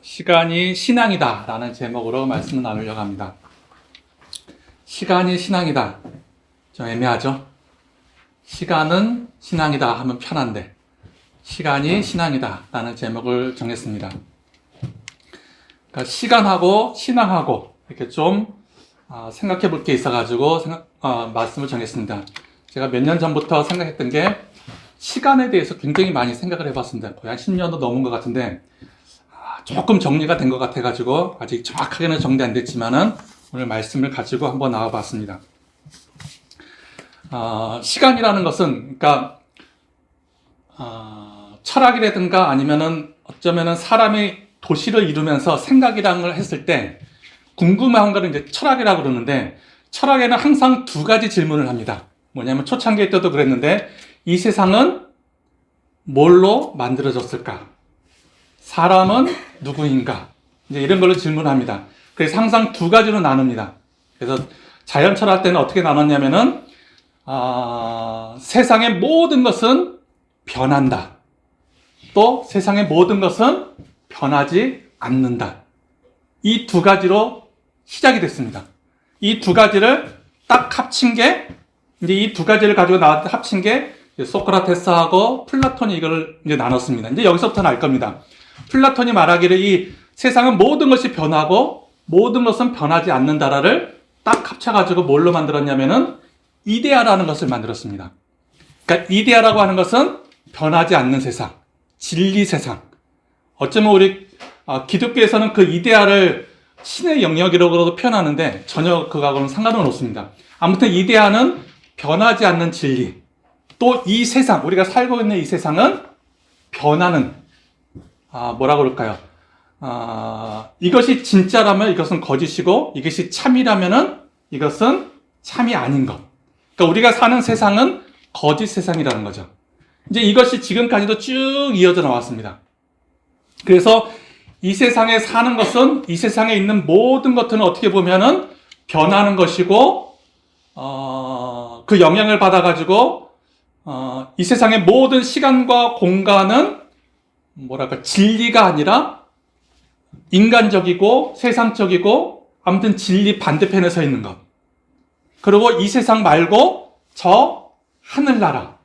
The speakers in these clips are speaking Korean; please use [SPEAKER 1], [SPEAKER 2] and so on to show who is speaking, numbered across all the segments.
[SPEAKER 1] 시간이 신앙이다 라는 제목으로 말씀을 나누려고 합니다. 시간이 신앙이다. 좀 애매하죠? 시간은 신앙이다 하면 편한데 시간이 신앙이다 라는 제목을 정했습니다. 그러니까 시간하고 신앙하고 이렇게 좀 생각해 볼 게 있어가지고 말씀을 정했습니다. 제가 몇 년 전부터 생각했던 게 시간에 대해서 굉장히 많이 생각을 해봤습니다. 거의 한 10년도 넘은 것 같은데 조금 정리가 된 것 같아가지고 아직 정확하게는 정리 안 됐지만은 오늘 말씀을 가지고 한번 나와봤습니다. 시간이라는 것은 그러니까 철학이라든가 아니면은 어쩌면은 사람이 도시를 이루면서 생각이라는 걸 했을 때 궁금한 거는 이제 철학이라고 그러는데 철학에는 항상 두 가지 질문을 합니다. 뭐냐면 초창기 때도 그랬는데 이 세상은 뭘로 만들어졌을까? 사람은 누구인가? 이제 이런 걸로 질문합니다. 그래서 항상 두 가지로 나눕니다. 그래서 자연 철학 때는 어떻게 나눴냐면은 세상의 모든 것은 변한다. 또 세상의 모든 것은 변하지 않는다. 이 두 가지로 시작이 됐습니다. 이 두 가지를 딱 합친 게 이제 이 두 가지를 가지고 합친 게 소크라테스하고 플라톤이 이걸 이제 나눴습니다. 이제 여기서부터는 알 겁니다. 플라톤이 말하기를 이 세상은 모든 것이 변하고 모든 것은 변하지 않는다를 딱 합쳐가지고 뭘로 만들었냐면은 이데아라는 것을 만들었습니다. 그러니까 이데아라고 하는 것은 변하지 않는 세상, 진리 세상. 어쩌면 우리 기독교에서는 그 이데아를 신의 영역이라고도 표현하는데 전혀 그거하고는 상관은 없습니다. 아무튼 이데아는 변하지 않는 진리. 또 이 세상, 우리가 살고 있는 이 세상은 변하는 뭐라 그럴까요? 이것이 진짜라면 이것은 거짓이고 이것이 참이라면은 이것은 참이 아닌 것. 그러니까 우리가 사는 세상은 거짓 세상이라는 거죠. 이제 이것이 지금까지도 쭉 이어져 나왔습니다. 그래서 이 세상에 사는 것은 이 세상에 있는 모든 것들은 어떻게 보면은 변하는 것이고 그 영향을 받아가지고 이 세상의 모든 시간과 공간은 뭐랄까 진리가 아니라 인간적이고 세상적이고 아무튼 진리 반대편에 서 있는 것. 그리고 이 세상 말고 저 하늘나라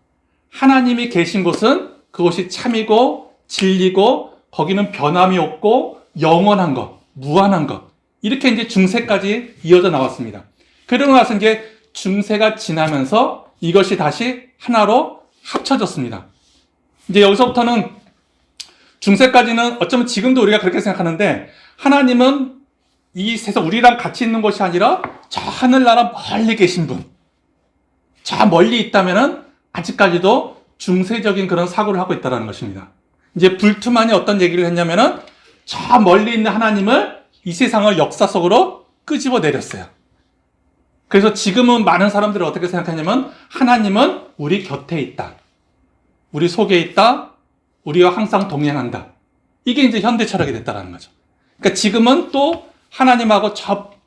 [SPEAKER 1] 하나님이 계신 곳은 그곳이 참이고 진리고 거기는 변함이 없고 영원한 것, 무한한 것. 이렇게 이제 중세까지 이어져 나왔습니다. 그러고 나서 이제 중세가 지나면서 이것이 다시 하나로 합쳐졌습니다. 이제 여기서부터는 중세까지는 어쩌면 지금도 우리가 그렇게 생각하는데 하나님은 이 세상 우리랑 같이 있는 것이 아니라 저 하늘나라 멀리 계신 분, 저 멀리 있다면은 아직까지도 중세적인 그런 사고를 하고 있다는 것입니다. 이제 불트만이 어떤 얘기를 했냐면은 저 멀리 있는 하나님을 이 세상을 역사 속으로 끄집어 내렸어요. 그래서 지금은 많은 사람들이 어떻게 생각하냐면 하나님은 우리 곁에 있다. 우리 속에 있다. 우리와 항상 동행한다. 이게 이제 현대 철학이 됐다는 거죠. 그러니까 지금은 또 하나님하고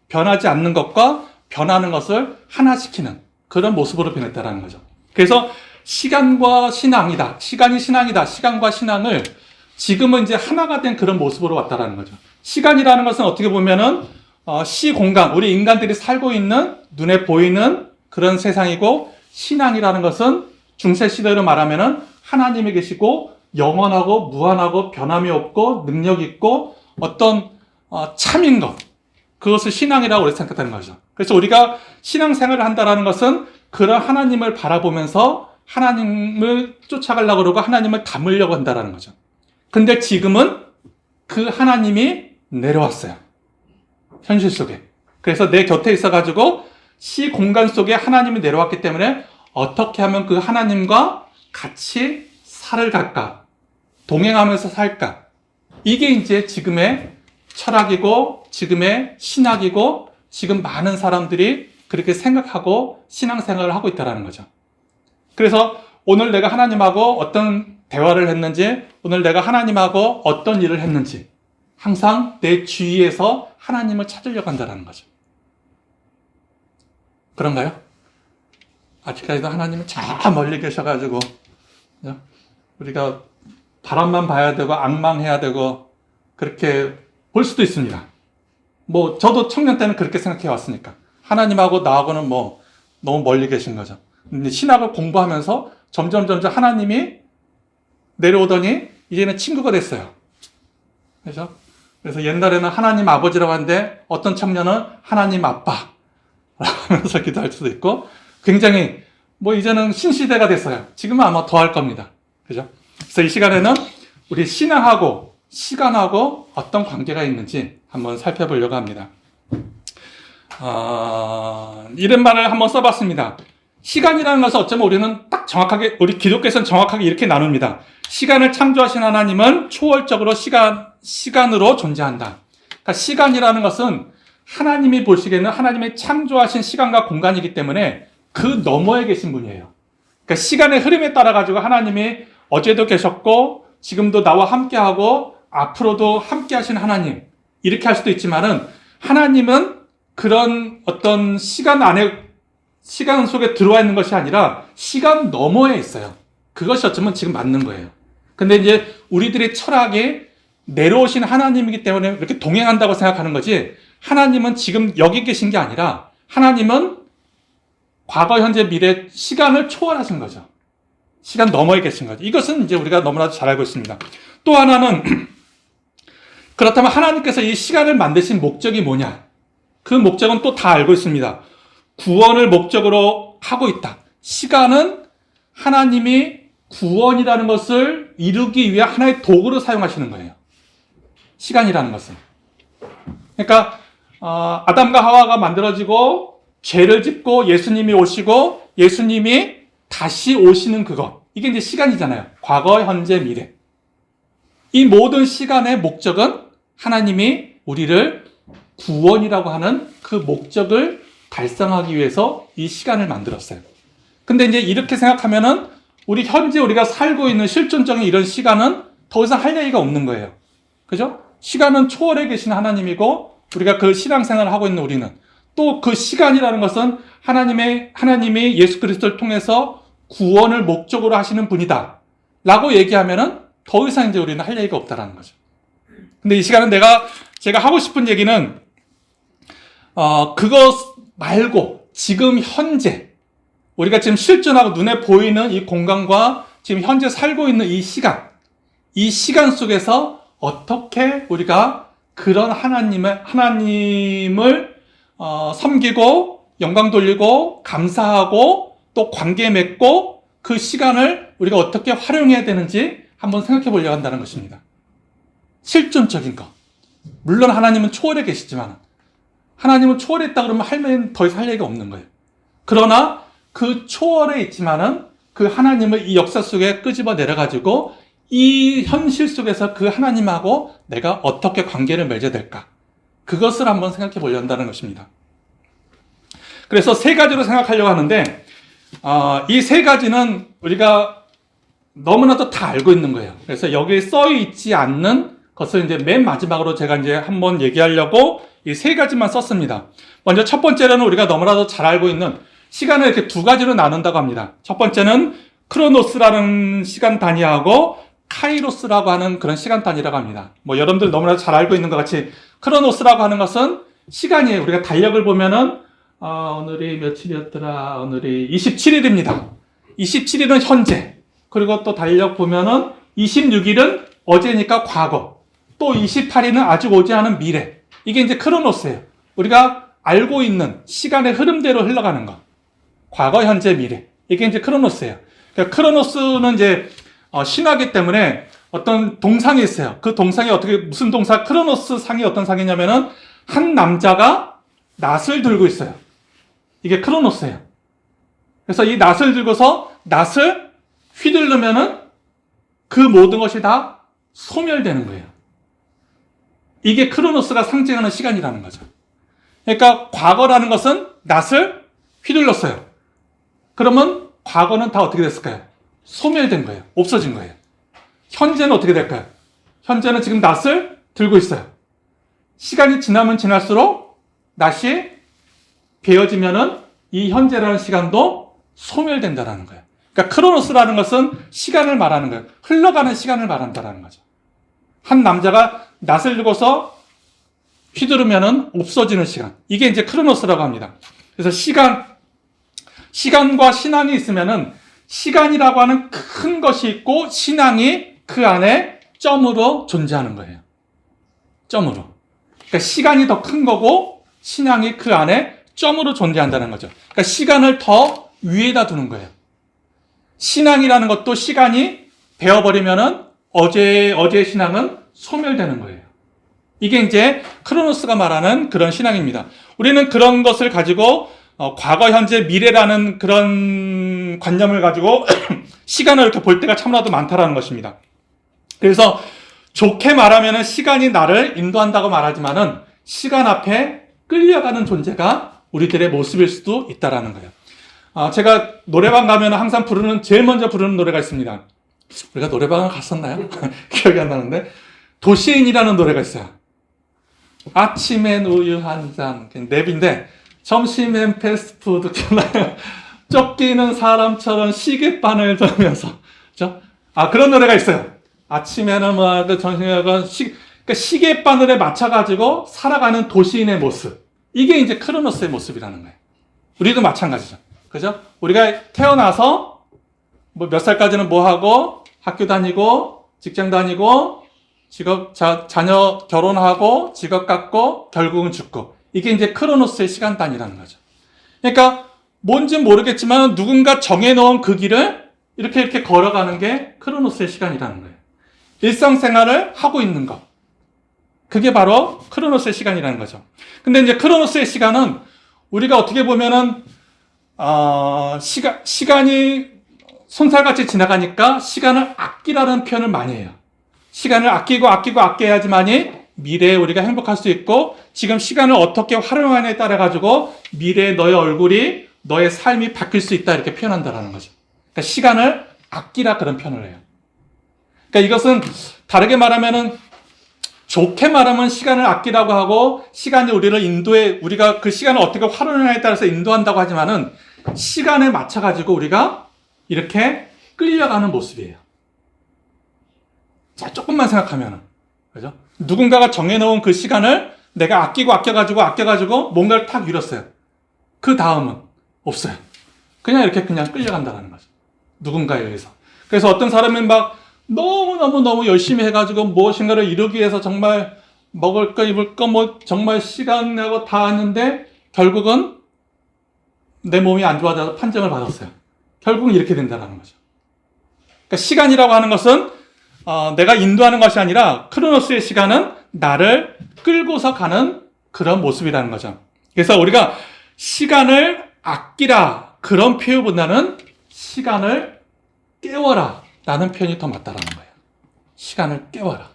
[SPEAKER 1] 변하지 않는 것과 변하는 것을 하나시키는 그런 모습으로 변했다는 거죠. 그래서 시간과 신앙이다. 시간이 신앙이다. 시간과 신앙을 지금은 이제 하나가 된 그런 모습으로 왔다는 거죠. 시간이라는 것은 어떻게 보면은 시공간, 우리 인간들이 살고 있는 눈에 보이는 그런 세상이고 신앙이라는 것은 중세 시대로 말하면은 하나님이 계시고 영원하고 무한하고 변함이 없고 능력 있고 어떤 참인 것, 그것을 신앙이라고 우리 생각한다는 거죠. 그래서 우리가 신앙생활을 한다는 것은 그런 하나님을 바라보면서 하나님을 쫓아가려고 그러고 하나님을 닮으려고 한다는 거죠. 근데 지금은 그 하나님이 내려왔어요. 현실 속에. 그래서 내 곁에 있어가지고 시 공간 속에 하나님이 내려왔기 때문에 어떻게 하면 그 하나님과 같이 살아갈까? 동행하면서 살까? 이게 이제 지금의 철학이고 지금의 신학이고 지금 많은 사람들이 그렇게 생각하고 신앙생활을 하고 있다는 거죠. 그래서 오늘 내가 하나님하고 어떤 대화를 했는지 오늘 내가 하나님하고 어떤 일을 했는지 항상 내 주위에서 하나님을 찾으려고 한다는 거죠. 그런가요? 아직까지도 하나님은 저 멀리 계셔가지고 우리가 바람만 봐야 되고 악망해야 되고 그렇게 볼 수도 있습니다. 뭐 저도 청년 때는 그렇게 생각해 왔으니까 하나님하고 나하고는 뭐 너무 멀리 계신 거죠. 근데 신학을 공부하면서 점점 하나님이 내려오더니 이제는 친구가 됐어요. 그렇죠? 그래서 옛날에는 하나님 아버지라고 하는데 어떤 청년은 하나님 아빠 하면서 기도할 수도 있고 굉장히 뭐 이제는 신시대가 됐어요. 지금은 아마 더 할 겁니다. 그죠? 그래서 이 시간에는 우리 신앙하고 시간하고 어떤 관계가 있는지 한번 살펴보려고 합니다. 이런 말을 한번 써봤습니다. 시간이라는 것은 어쩌면 우리는 딱 정확하게, 우리 기독교에서는 정확하게 이렇게 나눕니다. 시간을 창조하신 하나님은 초월적으로 시간으로 존재한다. 그러니까 시간이라는 것은 하나님이 보시기에는 하나님이 창조하신 시간과 공간이기 때문에 그 너머에 계신 분이에요. 그러니까 시간의 흐름에 따라 가지고 하나님이 어제도 계셨고 지금도 나와 함께하고 앞으로도 함께하신 하나님 이렇게 할 수도 있지만은 하나님은 그런 어떤 시간 속에 들어와 있는 것이 아니라 시간 너머에 있어요. 그것이 어쩌면 지금 맞는 거예요. 근데 이제 우리들의 철학이 내려오신 하나님이기 때문에 이렇게 동행한다고 생각하는 거지 하나님은 지금 여기 계신 게 아니라 하나님은 과거, 현재, 미래 시간을 초월하신 거죠. 시간 너머에 계신 거죠. 이것은 이제 우리가 너무나도 잘 알고 있습니다. 또 하나는 그렇다면 하나님께서 이 시간을 만드신 목적이 뭐냐? 그 목적은 또 다 알고 있습니다. 구원을 목적으로 하고 있다. 시간은 하나님이 구원이라는 것을 이루기 위해 하나의 도구로 사용하시는 거예요. 시간이라는 것은. 그러니까 아담과 하와가 만들어지고 죄를 짓고 예수님이 오시고 예수님이 다시 오시는 그것. 이게 이제 시간이잖아요. 과거, 현재, 미래. 이 모든 시간의 목적은 하나님이 우리를 구원이라고 하는 그 목적을 달성하기 위해서 이 시간을 만들었어요. 근데 이제 이렇게 생각하면은 우리 현재 우리가 살고 있는 실존적인 이런 시간은 더 이상 할 얘기가 없는 거예요. 그죠? 시간은 초월해 계신 하나님이고 우리가 그 신앙생활을 하고 있는 우리는 또 그 시간이라는 것은 하나님이 예수 그리스도를 통해서 구원을 목적으로 하시는 분이다. 라고 얘기하면은 더 이상 이제 우리는 할 얘기가 없다라는 거죠. 근데 이 시간은 제가 하고 싶은 얘기는, 그것 말고 지금 현재, 우리가 지금 실존하고 눈에 보이는 이 공간과 지금 현재 살고 있는 이 시간 속에서 어떻게 우리가 그런 하나님을 섬기고 영광 돌리고 감사하고 또 관계 맺고 그 시간을 우리가 어떻게 활용해야 되는지 한번 생각해 보려고 한다는 것입니다. 실존적인 것. 물론 하나님은 초월해 계시지만 하나님은 초월했다 그러면 더 이상 할 얘기가 없는 거예요. 그러나 그 초월에 있지만은 그 하나님을 이 역사 속에 끄집어 내려가지고 이 현실 속에서 그 하나님하고 내가 어떻게 관계를 맺어야 될까? 그것을 한번 생각해 보려 한다는 것입니다. 그래서 세 가지로 생각하려고 하는데, 이 세 가지는 우리가 너무나도 다 알고 있는 거예요. 그래서 여기에 써 있지 않는 것을 이제 맨 마지막으로 제가 이제 한번 얘기하려고 이 세 가지만 썼습니다. 먼저 첫 번째로는 우리가 너무나도 잘 알고 있는 시간을 이렇게 두 가지로 나눈다고 합니다. 첫 번째는 크로노스라는 시간 단위하고 카이로스라고 하는 그런 시간 단위라고 합니다. 뭐 여러분들 너무나도 잘 알고 있는 것 같이 크로노스라고 하는 것은 시간이에요. 우리가 달력을 보면은 오늘이 며칠이었더라? 오늘이 27일입니다. 27일은 현재. 그리고 또 달력 보면은 26일은 어제니까 과거. 또 28일은 아직 오지 않은 미래. 이게 이제 크로노스예요. 우리가 알고 있는 시간의 흐름대로 흘러가는 것. 과거, 현재, 미래. 이게 이제 크로노스예요. 그러니까 크로노스는 이제 신화기 때문에 어떤 동상이 있어요. 그 동상이 무슨 동상? 크로노스 상이 어떤 상이냐면은 한 남자가 낫을 들고 있어요. 이게 크로노스예요. 그래서 이 낫을 들고서 낫을 휘두르면은 그 모든 것이 다 소멸되는 거예요. 이게 크로노스가 상징하는 시간이라는 거죠. 그러니까 과거라는 것은 낫을 휘둘렀어요. 그러면 과거는 다 어떻게 됐을까요? 소멸된 거예요. 없어진 거예요. 현재는 어떻게 될까요? 현재는 지금 낫을 들고 있어요. 시간이 지나면 지날수록 낫이 베어지면은 이 현재라는 시간도 소멸된다라는 거예요. 그러니까 크로노스라는 것은 시간을 말하는 거예요. 흘러가는 시간을 말한다라는 거죠. 한 남자가 낫을 두고서 휘두르면은 없어지는 시간. 이게 이제 크로노스라고 합니다. 그래서 시간과 신앙이 있으면은 시간이라고 하는 큰 것이 있고 신앙이 그 안에 점으로 존재하는 거예요. 점으로. 그러니까 시간이 더 큰 거고 신앙이 그 안에 점으로 존재한다는 거죠. 그러니까 시간을 더 위에다 두는 거예요. 신앙이라는 것도 시간이 되어버리면은 어제의 신앙은 소멸되는 거예요. 이게 이제 크로노스가 말하는 그런 신앙입니다. 우리는 그런 것을 가지고 과거, 현재, 미래라는 그런 관념을 가지고 시간을 이렇게 볼 때가 참나도 많다라는 것입니다. 그래서 좋게 말하면 시간이 나를 인도한다고 말하지만은 시간 앞에 끌려가는 존재가 우리들의 모습일 수도 있다라는 거예요. 제가 노래방 가면 항상 제일 먼저 부르는 노래가 있습니다. 우리가 노래방을 갔었나요? 기억이 안 나는데 도시인이라는 노래가 있어요. 아침엔 우유 한 잔, 랩인데 점심엔 패스트푸드 켜나요. 쫓기는 사람처럼 시계바늘 돌면서, 그죠? 그런 노래가 있어요. 아침에는 점심에는 그러니까 시계바늘에 맞춰가지고 살아가는 도시인의 모습. 이게 이제 크로노스의 모습이라는 거예요. 우리도 마찬가지죠. 그죠? 우리가 태어나서 뭐 몇 살까지는 뭐 하고, 학교 다니고, 직장 다니고, 자녀 결혼하고, 직업 갖고, 결국은 죽고. 이게 이제 크로노스의 시간 단위라는 거죠. 그러니까 뭔진 모르겠지만 누군가 정해놓은 그 길을 이렇게 걸어가는 게 크로노스의 시간이라는 거예요. 일상생활을 하고 있는 것. 그게 바로 크로노스의 시간이라는 거죠. 근데 이제 크로노스의 시간은 우리가 어떻게 보면은, 시간이 손살같이 지나가니까 시간을 아끼라는 표현을 많이 해요. 시간을 아껴야지만이 미래에 우리가 행복할 수 있고 지금 시간을 어떻게 활용하느냐에 따라 가지고 미래의 너의 얼굴이 너의 삶이 바뀔 수 있다 이렇게 표현한다라는 거죠. 그러니까 시간을 아끼라 그런 표현을 해요. 그러니까 이것은 다르게 말하면은 좋게 말하면 시간을 아끼라고 하고 시간이 우리가 그 시간을 어떻게 활용하느냐에 따라서 인도한다고 하지만은 시간에 맞춰 가지고 우리가 이렇게 끌려가는 모습이에요. 자, 조금만 생각하면은 그죠? 누군가가 정해놓은 그 시간을 내가 아껴가지고 뭔가를 탁 이뤘어요. 그 다음은 없어요. 그냥 끌려간다는 거죠. 누군가에 의해서. 그래서 어떤 사람은 막 너무 열심히 해가지고 무엇인가를 이루기 위해서 정말 먹을 거, 입을 거, 정말 시간 내고 다 했는데 결국은 내 몸이 안 좋아져서 판정을 받았어요. 결국은 이렇게 된다는 거죠. 그러니까 시간이라고 하는 것은 내가 인도하는 것이 아니라 크로노스의 시간은 나를 끌고서 가는 그런 모습이라는 거죠. 그래서 우리가 시간을 아끼라 그런 표현보다는 시간을 깨워라 라는 표현이 더 맞다라는 거예요. 시간을 깨워라.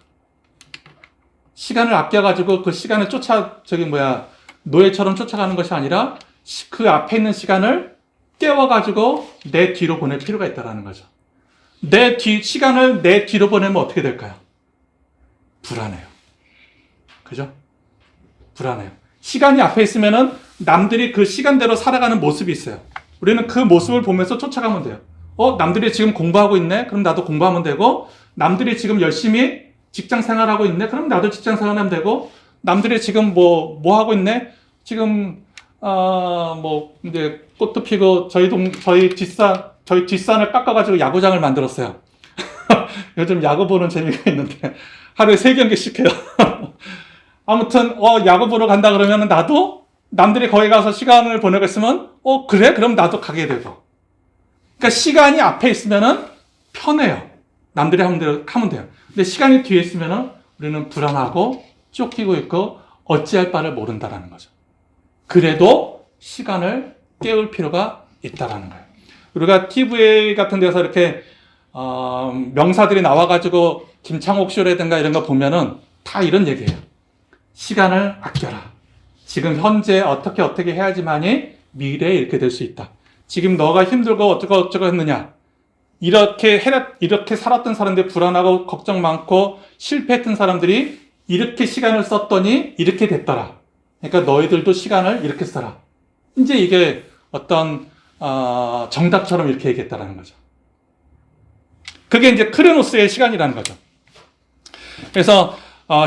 [SPEAKER 1] 시간을 아껴가지고 그 시간을 노예처럼 쫓아가는 것이 아니라 그 앞에 있는 시간을 깨워가지고 내 뒤로 보낼 필요가 있다라는 거죠. 시간을 내 뒤로 보내면 어떻게 될까요? 불안해요. 그죠? 불안해요. 시간이 앞에 있으면은 남들이 그 시간대로 살아가는 모습이 있어요. 우리는 그 모습을 보면서 쫓아가면 돼요. 남들이 지금 공부하고 있네? 그럼 나도 공부하면 되고, 남들이 지금 열심히 직장 생활하고 있네? 그럼 나도 직장 생활하면 되고, 남들이 지금 뭐 하고 있네? 지금, 이제 꽃도 피고, 저희 뒷산을 깎아가지고 야구장을 만들었어요. 요즘 야구 보는 재미가 있는데, 하루에 3경기씩 해요. 아무튼, 야구 보러 간다 그러면 나도 남들이 거기 가서 시간을 보내고 있으면, 그래? 그럼 나도 가게 되고. 그러니까 시간이 앞에 있으면은 편해요. 남들이 하면 돼요. 근데 시간이 뒤에 있으면은 우리는 불안하고 쫓기고 있고 어찌할 바를 모른다라는 거죠. 그래도 시간을 깨울 필요가 있다라는 거예요. 우리가 TV 같은 데서 이렇게 명사들이 나와가지고 김창옥 쇼라든가 이런 거 보면은 다 이런 얘기예요. 시간을 아껴라. 지금 현재 어떻게 해야지만이 미래에 이렇게 될 수 있다. 지금 너가 힘들고 어쩌고 했느냐. 이렇게 살았던 사람들이 불안하고 걱정 많고 실패했던 사람들이 이렇게 시간을 썼더니 이렇게 됐더라. 그러니까 너희들도 시간을 이렇게 써라. 이제 이게 어떤 정답처럼 이렇게 얘기했다라는 거죠. 그게 이제 크로노스의 시간이라는 거죠. 그래서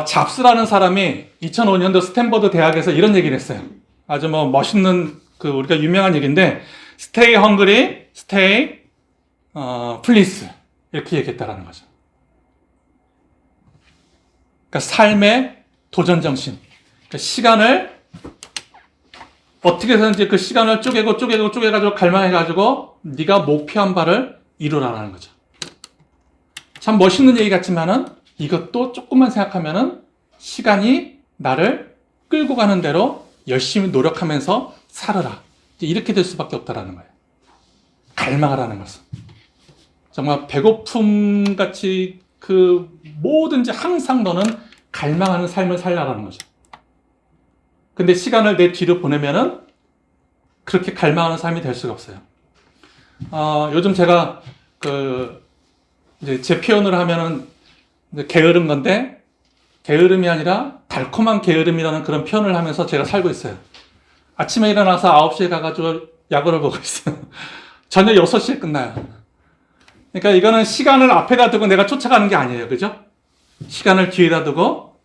[SPEAKER 1] 잡스라는 사람이 2005년도 스탠퍼드 대학에서 이런 얘기를 했어요. 아주 뭐 멋있는 우리가 유명한 얘기인데, stay hungry, stay please 이렇게 얘기했다라는 거죠. 그러니까 삶의 도전 정신. 그러니까 시간을 어떻게 해서든지 그 시간을 쪼개가지고 갈망해가지고 네가 목표한 바를 이루라라는 거죠. 참 멋있는 얘기 같지만은 이것도 조금만 생각하면은 시간이 나를 끌고 가는 대로 열심히 노력하면서 살아라. 이렇게 될 수밖에 없다라는 거예요. 갈망하라는 것은. 정말 배고픔 같이 뭐든지 항상 너는 갈망하는 삶을 살라라는 거죠. 근데 시간을 내 뒤로 보내면은 그렇게 갈망하는 삶이 될 수가 없어요. 요즘 제가 이제 제 표현을 하면은 이제 게으른 건데, 게으름이 아니라 달콤한 게으름이라는 그런 표현을 하면서 제가 살고 있어요. 아침에 일어나서 9시에 가가지고 야구를 보고 있어요. 저녁 6시에 끝나요. 그러니까 이거는 시간을 앞에다 두고 내가 쫓아가는 게 아니에요. 그죠? 시간을 뒤에다 두고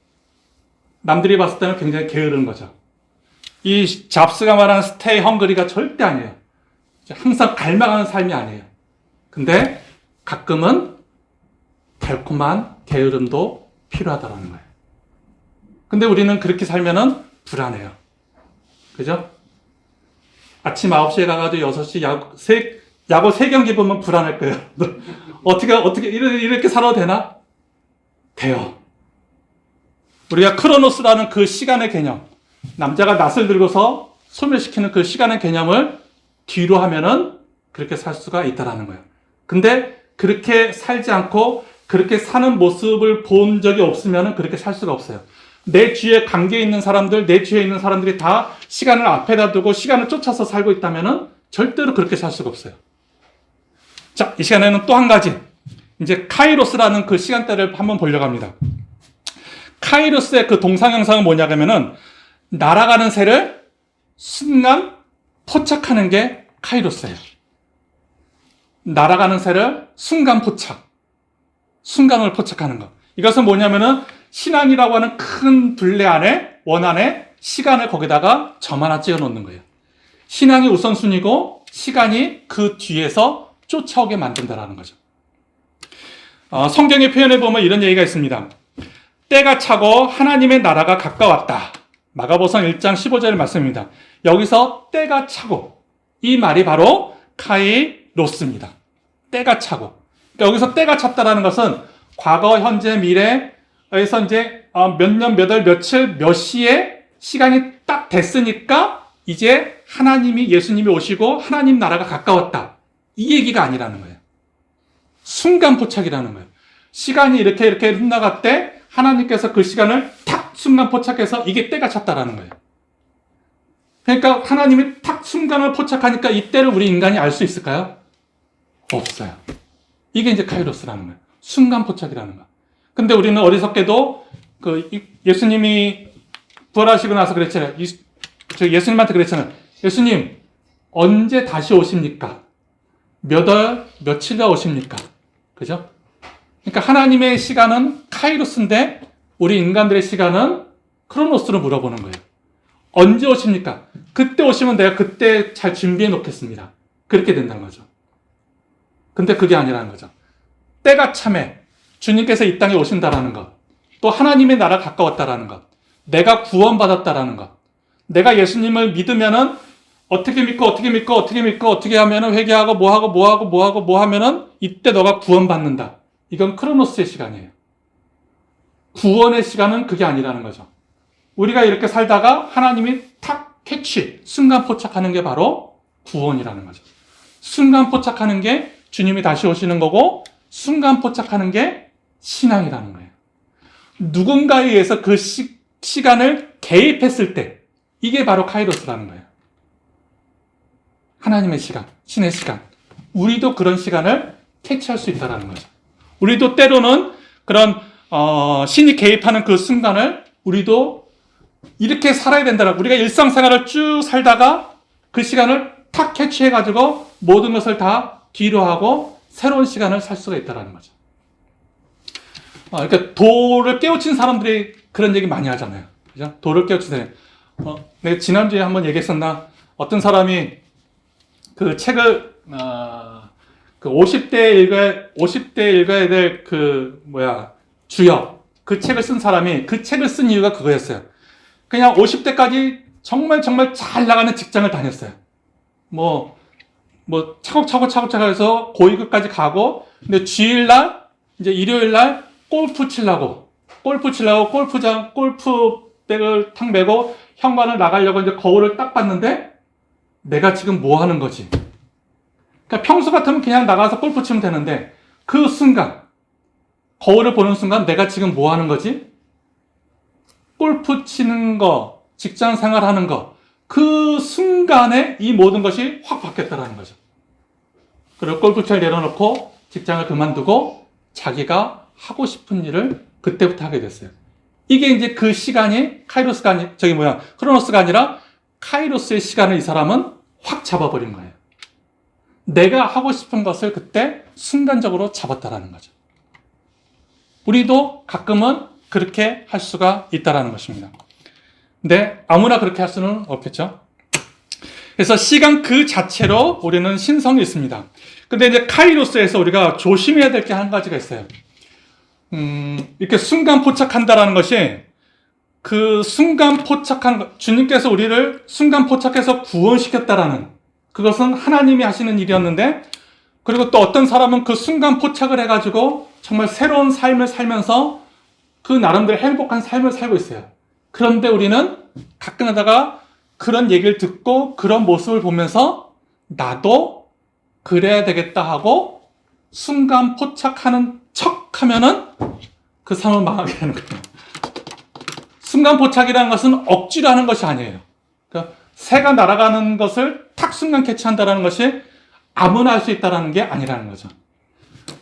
[SPEAKER 1] 남들이 봤을 때는 굉장히 게으른 거죠. 이 잡스가 말하는 스테이 헝그리가 절대 아니에요. 항상 갈망하는 삶이 아니에요. 근데 가끔은 달콤한 게으름도 필요하다는 거예요. 근데 우리는 그렇게 살면은 불안해요. 그죠? 아침 9시에 가가지고 6시 야구 3경기 보면 불안할 거예요. 어떻게 이렇게 살아도 되나? 돼요. 우리가 크로노스라는 그 시간의 개념, 남자가 낫을 들고서 소멸시키는 그 시간의 개념을 뒤로 하면은 그렇게 살 수가 있다라는 거예요. 근데 그렇게 살지 않고 그렇게 사는 모습을 본 적이 없으면은 그렇게 살 수가 없어요. 내 뒤에 관계 있는 사람들, 내 뒤에 있는 사람들이 다 시간을 앞에다 두고 시간을 쫓아서 살고 있다면은 절대로 그렇게 살 수가 없어요. 자, 이 시간에는 또 한 가지, 이제 카이로스라는 그 시간대를 한번 보려고 합니다. 카이로스의 그 동상형상은 뭐냐면은 날아가는 새를 순간 포착하는 게 카이로스예요. 날아가는 새를 순간 포착. 순간을 포착하는 것. 이것은 뭐냐면은 신앙이라고 하는 큰 둘레 안에, 원 안에 시간을 거기다가 점 하나 찍어 놓는 거예요. 신앙이 우선순위고 시간이 그 뒤에서 쫓아오게 만든다라는 거죠. 성경의 표현에 보면 이런 얘기가 있습니다. 때가 차고 하나님의 나라가 가까웠다. 마가복음 1장 15절 말씀입니다. 여기서 때가 차고, 이 말이 바로 카이로스입니다. 때가 차고. 그러니까 여기서 때가 찼다라는 것은 과거, 현재, 미래에서 이제 몇 년, 몇 월, 며칠, 몇 시에 시간이 딱 됐으니까 이제 예수님이 오시고 하나님 나라가 가까웠다. 이 얘기가 아니라는 거예요. 순간 포착이라는 거예요. 시간이 이렇게 흘러갈 때 하나님께서 그 시간을 탁 순간 포착해서 이게 때가 찼다라는 거예요. 그러니까 하나님이 탁 순간을 포착하니까 이 때를 우리 인간이 알 수 있을까요? 없어요. 이게 이제 카이로스라는 거예요. 순간 포착이라는 거. 근데 우리는 어리석게도 예수님이 부활하시고 나서 그랬잖아요. 예수님한테 그랬잖아요. 예수님, 언제 다시 오십니까? 몇 월, 며칠에 오십니까? 그죠? 그러니까 하나님의 시간은 카이로스인데 우리 인간들의 시간은 크로노스로 물어보는 거예요. 언제 오십니까? 그때 오시면 내가 그때 잘 준비해 놓겠습니다. 그렇게 된다는 거죠. 근데 그게 아니라는 거죠. 때가 참에 주님께서 이 땅에 오신다라는 것, 또 하나님의 나라 가까웠다라는 것, 내가 구원받았다라는 것, 내가 예수님을 믿으면은 어떻게 하면은 회개하고 뭐 하면은 이때 너가 구원받는다. 이건 크로노스의 시간이에요. 구원의 시간은 그게 아니라는 거죠. 우리가 이렇게 살다가 하나님이 탁 순간 포착하는 게 바로 구원이라는 거죠. 순간 포착하는 게 주님이 다시 오시는 거고, 순간 포착하는 게 신앙이라는 거예요. 누군가에 의해서 그 시간을 개입했을 때, 이게 바로 카이로스라는 거예요. 하나님의 시간, 신의 시간. 우리도 그런 시간을 캐치할 수 있다는 거죠. 우리도 때로는 그런 신이 개입하는 그 순간을 우리도 이렇게 살아야 된다라고, 우리가 일상생활을 쭉 살다가 그 시간을 탁 캐치해가지고 모든 것을 다 뒤로 하고 새로운 시간을 살 수가 있다는 거죠. 그러니까 도를 깨우친 사람들이 그런 얘기 많이 하잖아요. 그죠? 도를 깨우친 사람. 내가 지난주에 한번 얘기했었나? 어떤 사람이 그 책을, 그 50대 읽어야 될 주역. 그 책을 쓴 사람이 그 책을 쓴 이유가 그거였어요. 그냥 50대까지 정말 잘 나가는 직장을 다녔어요. 차곡차곡 해서 고위급까지 가고, 근데 주일날, 이제 일요일날 골프 치려고 골프장, 골프백을 탁 메고 현관을 나가려고 이제 거울을 딱 봤는데, 내가 지금 뭐 하는 거지? 그러니까 평소 같으면 그냥 나가서 골프 치면 되는데, 그 순간, 거울을 보는 순간 내가 지금 뭐 하는 거지? 골프 치는 거, 직장 생활하는 거, 그 순간에 이 모든 것이 확 바뀌었다는 거죠. 그리고 골프채를 내려놓고 직장을 그만두고 자기가 하고 싶은 일을 그때부터 하게 됐어요. 이게 이제 그 시간이 크로노스가 아니라 카이로스의 시간을 이 사람은 확 잡아버린 거예요. 내가 하고 싶은 것을 그때 순간적으로 잡았다라는 거죠. 우리도 가끔은 그렇게 할 수가 있다라는 것입니다. 근데 아무나 그렇게 할 수는 없겠죠. 그래서 시간 그 자체로 우리는 신성이 있습니다. 근데 이제 카이로스에서 우리가 조심해야 될 게 한 가지가 있어요. 이렇게 순간 포착한다라는 것이 그 순간 주님께서 우리를 순간 포착해서 구원시켰다라는, 그것은 하나님이 하시는 일이었는데, 그리고 또 어떤 사람은 그 순간 포착을 해가지고 정말 새로운 삶을 살면서 그 나름대로 행복한 삶을 살고 있어요. 그런데 우리는 가끔 하다가 그런 얘기를 듣고 그런 모습을 보면서 나도 그래야 되겠다 하고 순간 포착하는 척 하면은 그 삶을 망하게 되는 거예요. 순간 포착이라는 것은 억지로 하는 것이 아니에요. 그러니까 새가 날아가는 것을 탁 순간 캐치한다는 것이 아무나 할 수 있다는 게 아니라는 거죠.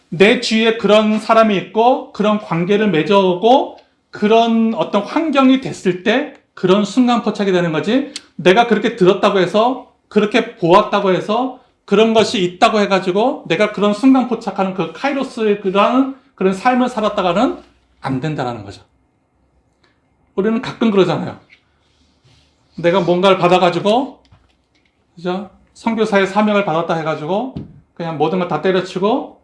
[SPEAKER 1] 내 주위에 그런 사람이 있고 그런 관계를 맺어오고 그런 어떤 환경이 됐을 때 그런 순간 포착이 되는 거지, 내가 그렇게 들었다고 해서 그렇게 보았다고 해서 그런 것이 있다고 해가지고 내가 그런 순간 포착하는 그 카이로스의 그런 삶을 살았다가는 안 된다는 거죠. 우리는 가끔 그러잖아요. 내가 뭔가를 받아가지고, 그죠? 선교사의 사명을 받았다 해가지고 그냥 모든 걸 다 때려치고,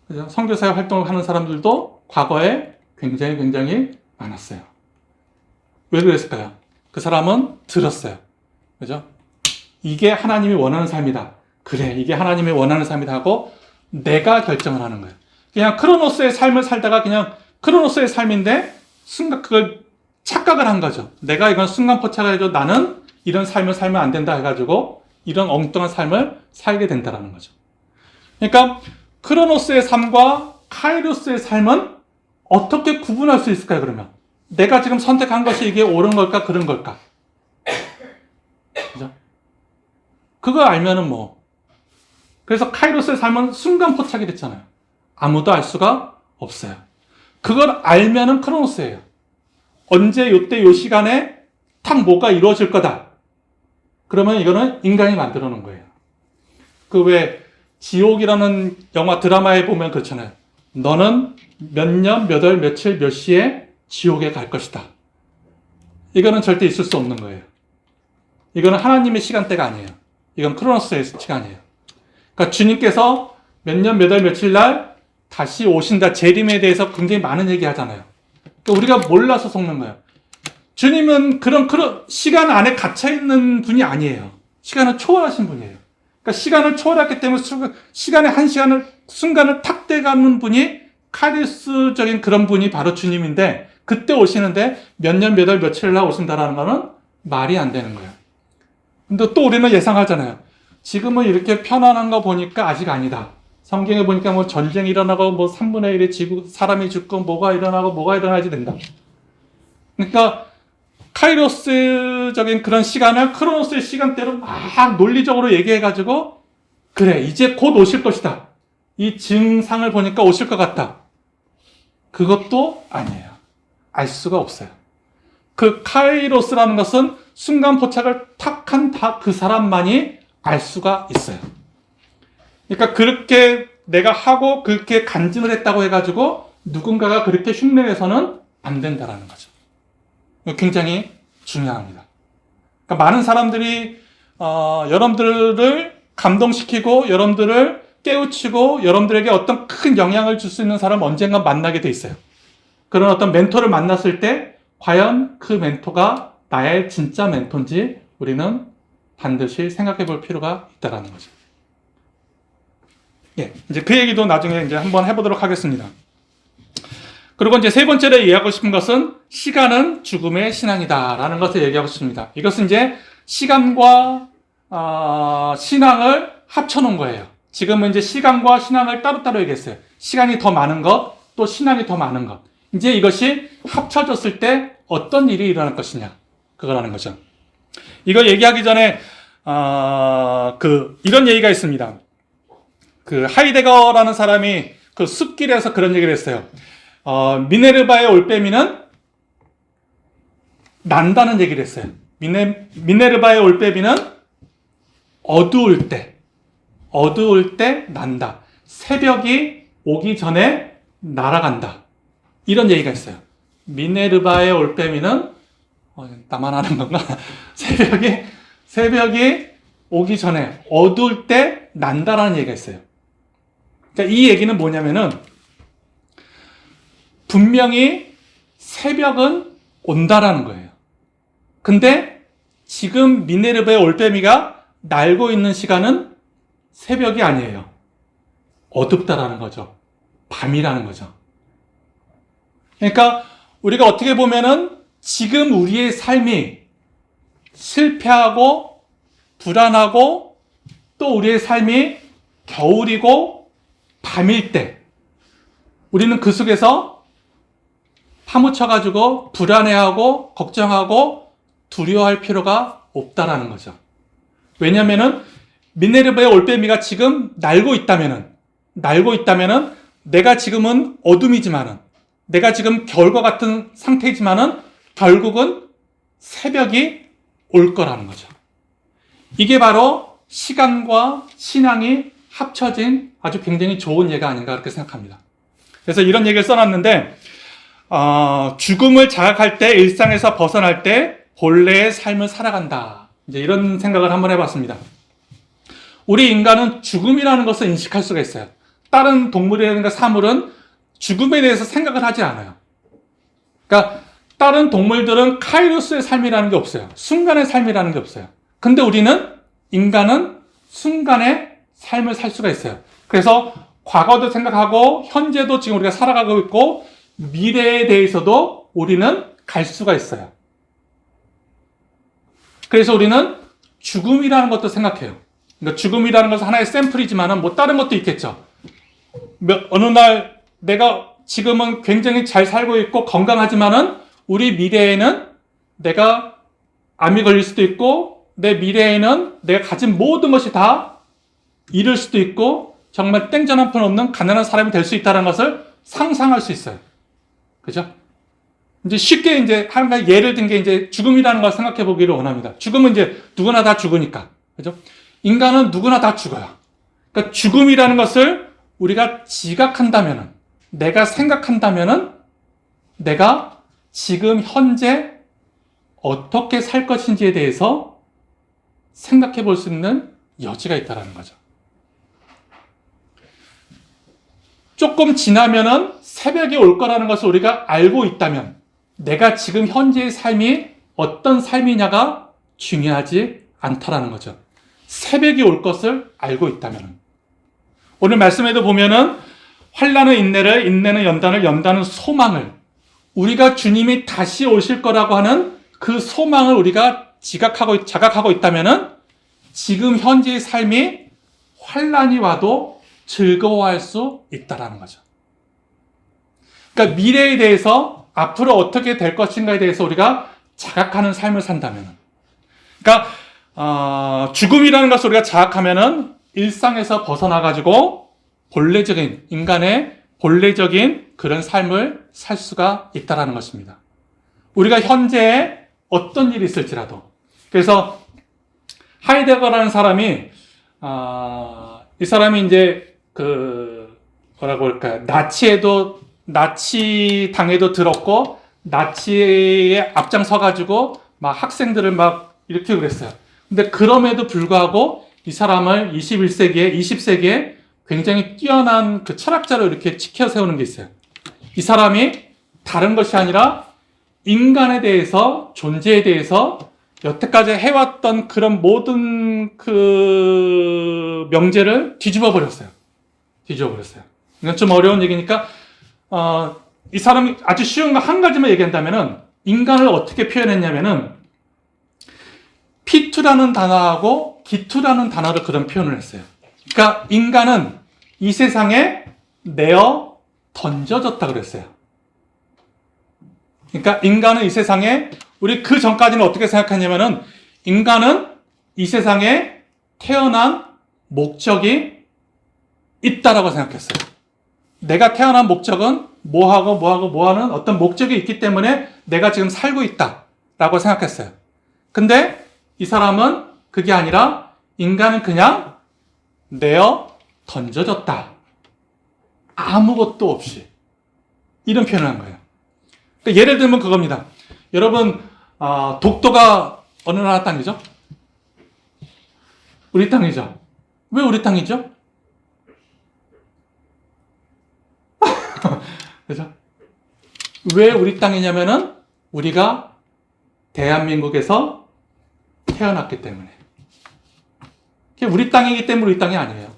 [SPEAKER 1] 그죠? 선교사의 활동을 하는 사람들도 과거에 굉장히 많았어요. 왜 그랬을까요? 그 사람은 들었어요. 그죠? 이게 하나님이 원하는 삶이다. 그래, 이게 하나님이 원하는 삶이다 하고 내가 결정을 하는 거예요. 그냥 크로노스의 삶을 살다가 그냥 크로노스의 삶인데 순간 그걸 착각을 한 거죠. 내가 이건 순간 포착을 해줘, 나는 이런 삶을 살면 안 된다 해가지고 이런 엉뚱한 삶을 살게 된다는 거죠. 그러니까 크로노스의 삶과 카이로스의 삶은 어떻게 구분할 수 있을까요, 그러면? 내가 지금 선택한 것이 이게 옳은 걸까, 그런 걸까? 그죠? 그거 알면은 그래서 카이로스의 삶은 순간 포착이 됐잖아요. 아무도 알 수가 없어요. 그걸 알면은 크로노스예요. 언제, 요때, 요 시간에 탁 뭐가 이루어질 거다. 그러면 이거는 인간이 만들어 놓은 거예요. 지옥이라는 영화, 드라마에 보면 그렇잖아요. 너는 몇 년, 몇 월, 며칠, 몇 시에 지옥에 갈 것이다. 이거는 절대 있을 수 없는 거예요. 이거는 하나님의 시간대가 아니에요. 이건 크로노스의 시간이에요. 그러니까 주님께서 몇 년, 몇 월, 며칠 날 다시 오신다. 재림에 대해서 굉장히 많은 얘기 하잖아요. 그러니까 우리가 몰라서 속는 거예요. 주님은 그런 시간 안에 갇혀있는 분이 아니에요. 시간을 초월하신 분이에요. 그러니까 시간을 초월했기 때문에 시간의 한 순간을 탁 떼가는 분이 카리스적인 그런 분이 바로 주님인데, 그때 오시는데 몇 년, 몇 월, 며칠 날 오신다라는 거는 말이 안 되는 거예요. 근데 또 우리는 예상하잖아요. 지금은 이렇게 편안한 거 보니까 아직 아니다. 성경에 보니까 전쟁이 일어나고 3분의 1의 사람이 죽고 뭐가 일어나야지 된다. 그러니까 카이로스적인 그런 시간을 크로노스의 시간대로 막 논리적으로 얘기해가지고, 그래, 이제 곧 오실 것이다. 이 증상을 보니까 오실 것 같다. 그것도 아니에요. 알 수가 없어요. 그 카이로스라는 것은 순간 포착을 탁 한 그 사람만이 알 수가 있어요. 그러니까 그렇게 내가 하고 그렇게 간증을 했다고 해가지고 누군가가 그렇게 흉내내서는 안 된다라는 거죠. 굉장히 중요합니다. 그러니까 많은 사람들이 여러분들을 감동시키고 여러분들을 깨우치고 여러분들에게 어떤 큰 영향을 줄 수 있는 사람 언젠가 만나게 돼 있어요. 그런 어떤 멘토를 만났을 때 과연 그 멘토가 나의 진짜 멘토인지 우리는 반드시 생각해 볼 필요가 있다라는 거죠. 예, 이제 그 얘기도 나중에 이제 한번 해보도록 하겠습니다. 그리고 이제 세 번째로 얘기하고 싶은 것은 시간은 죽음의 신앙이다라는 것을 얘기하고 싶습니다. 이것은 이제 시간과 신앙을 합쳐놓은 거예요. 지금은 이제 시간과 신앙을 따로따로 얘기했어요. 시간이 더 많은 것, 또 신앙이 더 많은 것. 이제 이것이 합쳐졌을 때 어떤 일이 일어날 것이냐, 그거라는 거죠. 이걸 얘기하기 전에 이런 얘기가 있습니다. 그 하이데거라는 사람이 그 숲길에서 그런 얘기를 했어요. 미네르바의 올빼미는 난다는 얘기를 했어요. 미네르바의 올빼미는 어두울 때 난다. 새벽이 오기 전에 날아간다. 이런 얘기가 있어요. 미네르바의 올빼미는 나만 아는 건가? 새벽이 오기 전에 어두울 때 난다라는 얘기가 있어요. 그러니까 이 얘기는 뭐냐면은 분명히 새벽은 온다라는 거예요. 근데 지금 미네르바의 올빼미가 날고 있는 시간은 새벽이 아니에요. 어둡다라는 거죠. 밤이라는 거죠. 그러니까 우리가 어떻게 보면은 지금 우리의 삶이 실패하고 불안하고 또 우리의 삶이 겨울이고 밤일 때 우리는 그 속에서 파묻혀가지고 불안해하고 걱정하고 두려워할 필요가 없다라는 거죠. 왜냐면은 미네르바의 올빼미가 지금 날고 있다면은 내가 지금은 어둠이지만은 내가 지금 겨울과 같은 상태이지만은 결국은 새벽이 올 거라는 거죠. 이게 바로 시간과 신앙이 합쳐진 아주 굉장히 좋은 예가 아닌가 그렇게 생각합니다. 그래서 이런 얘기를 써놨는데 죽음을 자각할 때 일상에서 벗어날 때 본래의 삶을 살아간다. 이제 이런 생각을 한번 해봤습니다. 우리 인간은 죽음이라는 것을 인식할 수가 있어요. 다른 동물이라든가 사물은 죽음에 대해서 생각을 하지 않아요. 그러니까 다른 동물들은 카이로스의 삶이라는 게 없어요. 순간의 삶이라는 게 없어요. 근데 인간은 순간의 삶을 살 수가 있어요. 그래서 과거도 생각하고 현재도 지금 우리가 살아가고 있고 미래에 대해서도 우리는 갈 수가 있어요. 그래서 우리는 죽음이라는 것도 생각해요. 그러니까 죽음이라는 것은 하나의 샘플이지만 뭐 다른 것도 있겠죠. 어느 날 내가 지금은 굉장히 잘 살고 있고 건강하지만은 우리 미래에는 내가 암이 걸릴 수도 있고 내 미래에는 내가 가진 모든 것이 다 잃을 수도 있고 정말 땡전 한 푼 없는 가난한 사람이 될 수 있다는 것을 상상할 수 있어요. 그죠? 이제 쉽게 이제 하나의 예를 든 게 이제 죽음이라는 걸 생각해 보기를 원합니다. 죽음은 이제 누구나 다 죽으니까. 그죠? 인간은 누구나 다 죽어요. 그러니까 죽음이라는 것을 우리가 지각한다면은, 내가 생각한다면은, 내가 지금 현재 어떻게 살 것인지에 대해서 생각해 볼 수 있는 여지가 있다는 거죠. 조금 지나면은 새벽이 올 거라는 것을 우리가 알고 있다면 내가 지금 현재의 삶이 어떤 삶이냐가 중요하지 않다라는 거죠. 새벽이 올 것을 알고 있다면. 오늘 말씀에도 보면은 환난은 인내를, 인내는 연단을, 연단은 소망을, 우리가 주님이 다시 오실 거라고 하는 그 소망을 우리가 자각하고 있다면은 지금 현재의 삶이 환난이 와도 즐거워할 수 있다라는 거죠. 그러니까 미래에 대해서 앞으로 어떻게 될 것인가에 대해서 우리가 자각하는 삶을 산다면, 그러니까 죽음이라는 것을 우리가 자각하면은 일상에서 벗어나가지고 인간의 본래적인 그런 삶을 살 수가 있다라는 것입니다. 우리가 현재에 어떤 일이 있을지라도. 그래서 하이데거라는 사람이 이 사람이 이제 뭐라고 할까요? 나치 당에도 들었고 나치에 앞장서가지고 막 학생들을 막 이렇게 그랬어요. 근데 그럼에도 불구하고 이 사람을 21세기에 20세기에 굉장히 뛰어난 그 철학자로 이렇게 치켜 세우는 게 있어요. 이 사람이 다른 것이 아니라 인간에 대해서, 존재에 대해서 여태까지 해왔던 그런 모든 그 명제를 뒤집어 버렸어요. 이건 좀 어려운 얘기니까 이 사람이 아주 쉬운 거 한 가지만 얘기한다면은 인간을 어떻게 표현했냐면은 피투라는 단어하고 기투라는 단어로 그런 표현을 했어요. 그러니까 인간은 이 세상에 내어 던져졌다 그랬어요. 그러니까 인간은 이 세상에 우리 그 전까지는 어떻게 생각했냐면은 인간은 이 세상에 태어난 목적이 있다라고 생각했어요. 내가 태어난 목적은 뭐하는 어떤 목적이 있기 때문에 내가 지금 살고 있다라고 생각했어요. 근데 이 사람은 그게 아니라 인간은 그냥 내어 던져졌다. 아무것도 없이. 이런 표현을 한 거예요. 그러니까 예를 들면 그겁니다. 여러분, 독도가 어느 나라 땅이죠? 우리 땅이죠. 왜 우리 땅이죠? 그죠? 왜 우리 땅이냐면은 우리가 대한민국에서 태어났기 때문에. 우리 땅이기 때문에 우리 땅이 아니에요.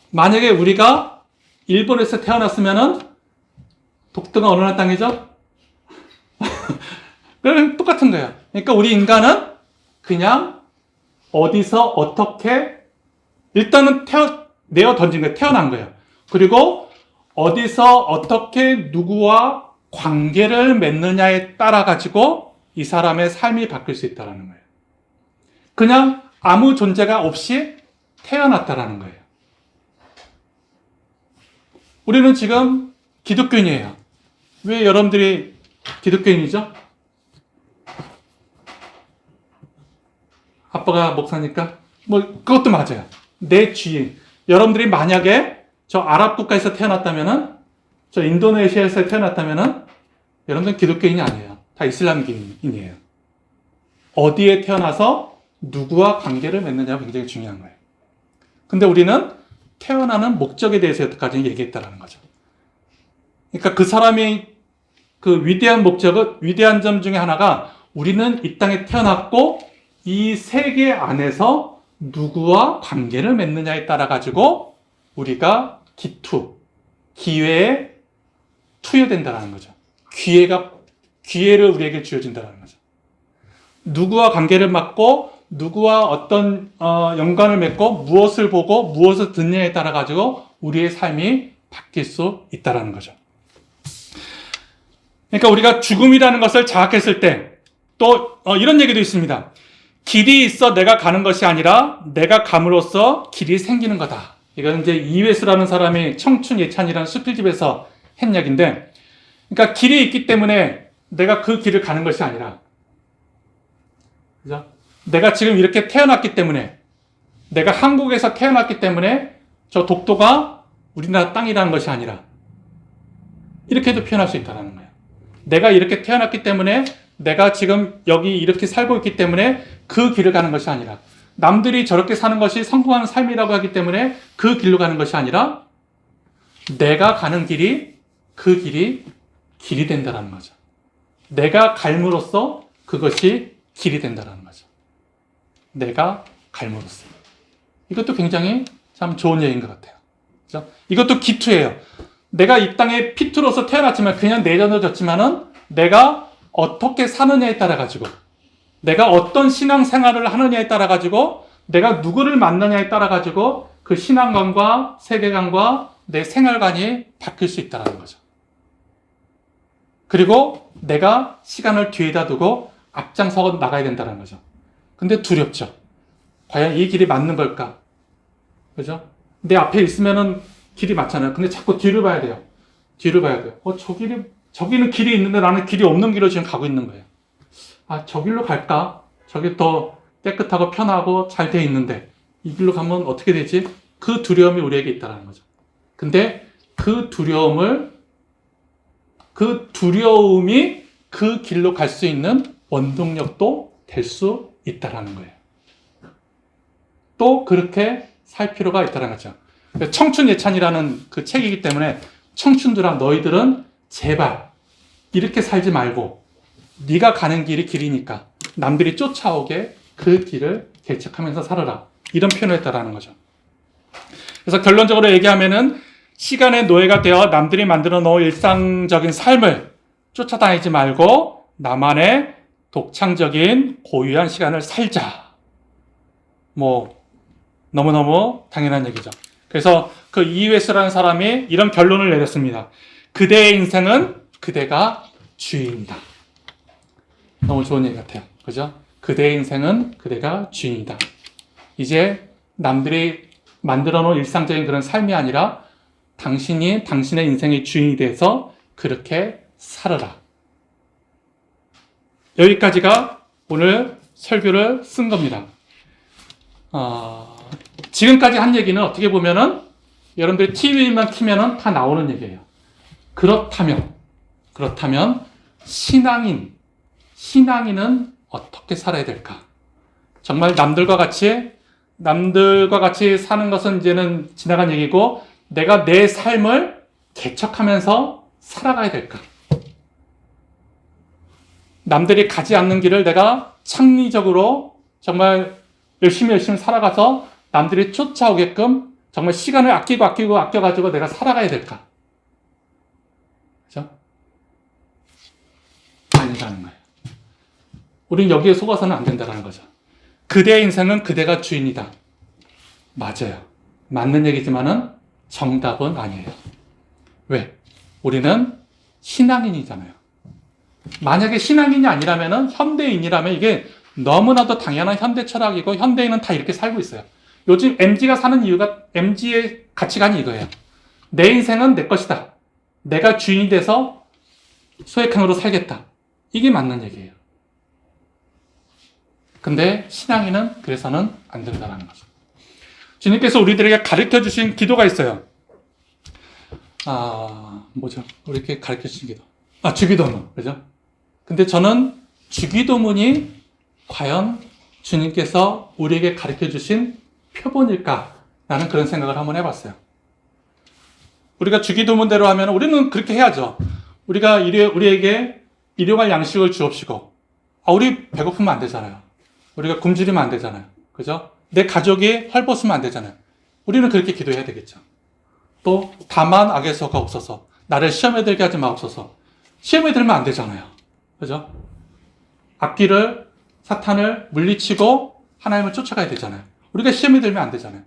[SPEAKER 1] 만약에 우리가 일본에서 태어났으면은 독도가 어느 나라 땅이죠? 그럼 똑같은 거예요. 그러니까 우리 인간은 그냥 어디서 어떻게 일단은 내어 던진 거예요. 태어난 거예요. 그리고 어디서 어떻게 누구와 관계를 맺느냐에 따라 가지고 이 사람의 삶이 바뀔 수 있다는 거예요. 그냥 아무 존재가 없이 태어났다라는 거예요. 우리는 지금 기독교인이에요. 왜 여러분들이 기독교인이죠? 아빠가 목사니까? 그것도 맞아요. 내 주인. 여러분들이 만약에 저 아랍 국가에서 태어났다면은, 저 인도네시아에서 태어났다면은, 여러분들은 기독교인이 아니에요. 다 이슬람교인이에요. 어디에 태어나서 누구와 관계를 맺느냐가 굉장히 중요한 거예요. 근데 우리는 태어나는 목적에 대해서 여태까지 얘기했다라는 거죠. 그러니까 그 사람이 그 위대한 점 중에 하나가 우리는 이 땅에 태어났고 이 세계 안에서 누구와 관계를 맺느냐에 따라 가지고 우리가 기회에 투여된다는 거죠. 기회를 우리에게 주어진다는 거죠. 누구와 관계를 맺고 누구와 어떤 연관을 맺고 무엇을 보고 무엇을 듣느냐에 따라 가지고 우리의 삶이 바뀔 수 있다는 거죠. 그러니까 우리가 죽음이라는 것을 자각했을 때 또 이런 얘기도 있습니다. 길이 있어 내가 가는 것이 아니라 내가 감으로써 길이 생기는 거다. 이건 이제 이회수라는 사람이 청춘 예찬이라는 수필집에서 한 얘기인데, 그러니까 길이 있기 때문에 내가 그 길을 가는 것이 아니라, 그죠? 내가 지금 이렇게 태어났기 때문에, 내가 한국에서 태어났기 때문에 저 독도가 우리나라 땅이라는 것이 아니라 이렇게도 표현할 수 있다는 거예요. 내가 이렇게 태어났기 때문에 내가 지금 여기 이렇게 살고 있기 때문에 그 길을 가는 것이 아니라, 남들이 저렇게 사는 것이 성공하는 삶이라고 하기 때문에 그 길로 가는 것이 아니라 내가 가는 길이 그 길이 된다는 거죠. 내가 갈므로써 그것이 길이 된다는 거죠. 내가 갈므로써. 이것도 굉장히 참 좋은 얘기인 것 같아요. 그죠? 이것도 기투예요. 내가 이 땅에 피투로서 태어났지만 그냥 내려놓졌지만은 내가 어떻게 사느냐에 따라 가지고, 내가 어떤 신앙생활을 하느냐에 따라 가지고, 내가 누구를 만나냐에 따라 가지고 그 신앙관과 세계관과 내 생활관이 바뀔 수 있다는 거죠. 그리고 내가 시간을 뒤에다 두고 앞장서 나가야 된다는 거죠. 근데 두렵죠. 과연 이 길이 맞는 걸까? 그죠? 내 앞에 있으면은 길이 맞잖아요. 근데 자꾸 뒤를 봐야 돼요. 저기는 길이 있는데 나는 길이 없는 길로 지금 가고 있는 거예요. 저 길로 갈까? 저기 더 깨끗하고 편하고 잘 돼 있는데 이 길로 가면 어떻게 되지? 그 두려움이 우리에게 있다는 거죠. 근데 그 두려움을 그 두려움이 그 길로 갈 수 있는 원동력도 될 수 있다라는 거예요. 또 그렇게 살 필요가 있다는 거죠. 청춘 예찬이라는 그 책이기 때문에 청춘들아 너희들은 제발 이렇게 살지 말고 네가 가는 길이 길이니까 남들이 쫓아오게 그 길을 개척하면서 살아라. 이런 표현을 했다라는 거죠. 그래서 결론적으로 얘기하면은 시간의 노예가 되어 남들이 만들어 놓은 일상적인 삶을 쫓아다니지 말고 나만의 독창적인 고유한 시간을 살자. 뭐 너무너무 당연한 얘기죠. 그래서 그 이웨스라는 사람이 이런 결론을 내렸습니다. 그대의 인생은 그대가 주인이다. 너무 좋은 얘기 같아요. 그죠? 그대의 인생은 그대가 주인이다. 이제 남들이 만들어 놓은 일상적인 그런 삶이 아니라 당신이 당신의 인생의 주인이 돼서 그렇게 살아라. 여기까지가 오늘 설교를 쓴 겁니다. 지금까지 한 얘기는 어떻게 보면은 여러분들이 TV만 키면은 다 나오는 얘기예요. 그렇다면 신앙인은 어떻게 살아야 될까? 정말 남들과 같이 사는 것은 이제는 지나간 얘기고 내가 내 삶을 개척하면서 살아가야 될까? 남들이 가지 않는 길을 내가 창의적으로 정말 열심히 살아가서 남들이 쫓아오게끔 정말 시간을 아껴가지고 내가 살아가야 될까? 그죠? 아니라는 거예요. 우린 여기에 속아서는 안 된다는 거죠. 그대의 인생은 그대가 주인이다. 맞아요. 맞는 얘기지만은 정답은 아니에요. 왜? 우리는 신앙인이잖아요. 만약에 신앙인이 아니라면은 현대인이라면 이게 너무나도 당연한 현대 철학이고 현대인은 다 이렇게 살고 있어요. 요즘 MZ가 사는 이유가 MZ의 가치관이 이거예요. 내 인생은 내 것이다. 내가 주인이 돼서 소액행으로 살겠다. 이게 맞는 얘기예요. 근데 신앙인은 그래서는 안 된다는 거죠. 주님께서 우리들에게 가르쳐 주신 기도가 있어요. 뭐죠? 우리에게 가르쳐 주신 기도. 주기도문. 그죠? 근데 저는 주기도문이 과연 주님께서 우리에게 가르쳐 주신 표본일까? 라는 그런 생각을 한번 해봤어요. 우리가 주기도문대로 하면 우리는 그렇게 해야죠. 우리에게 일용할 양식을 주옵시고, 우리 배고프면 안 되잖아요. 우리가 굶주리면 안 되잖아요. 그죠? 내 가족이 헐벗으면 안 되잖아요. 우리는 그렇게 기도해야 되겠죠. 또 다만 악에서가 없어서 나를 시험에 들게 하지 마옵소서. 시험에 들면 안 되잖아요. 그죠? 악귀를 사탄을 물리치고 하나님을 쫓아가야 되잖아요. 우리가 시험에 들면 안 되잖아요.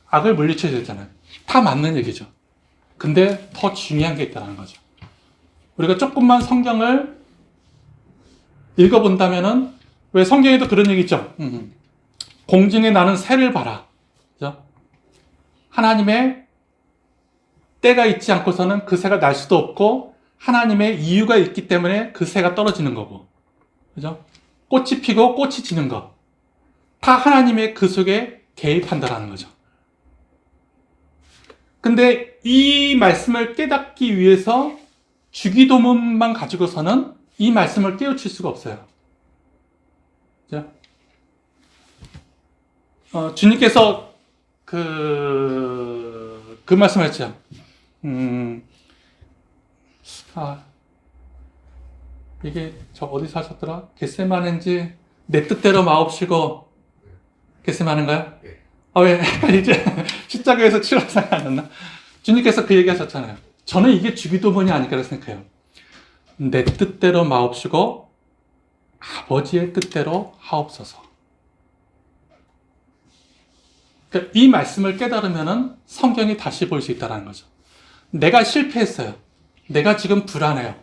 [SPEAKER 1] 악을 물리쳐야 되잖아요. 다 맞는 얘기죠. 근데 더 중요한 게 있다는 거죠. 우리가 조금만 성경을 읽어본다면은 왜 성경에도 그런 얘기 있죠. 공중에 나는 새를 봐라. 그죠? 하나님의 때가 있지 않고서는 그 새가 날 수도 없고 하나님의 이유가 있기 때문에 그 새가 떨어지는 거고. 그죠? 꽃이 피고 꽃이 지는 것. 다 하나님의 그 속에 개입한다라는 거죠. 근데 이 말씀을 깨닫기 위해서 주기도문만 가지고서는 이 말씀을 깨우칠 수가 없어요. 그죠? 주님께서 그 말씀을 했죠. 이게 저 어디서 하셨더라? 겟세마네인지 내 뜻대로 마옵시고 겟세마네인가요? 왜 이제 십자가에서 치러 생각 안 났나? 주님께서 그 얘기 하셨잖아요. 저는 이게 주기도문이 아닐까 생각해요. 내 뜻대로 마옵시고 아버지의 뜻대로 하옵소서. 그러니까 이 말씀을 깨달으면은 성경이 다시 볼 수 있다는 거죠. 내가 실패했어요. 내가 지금 불안해요.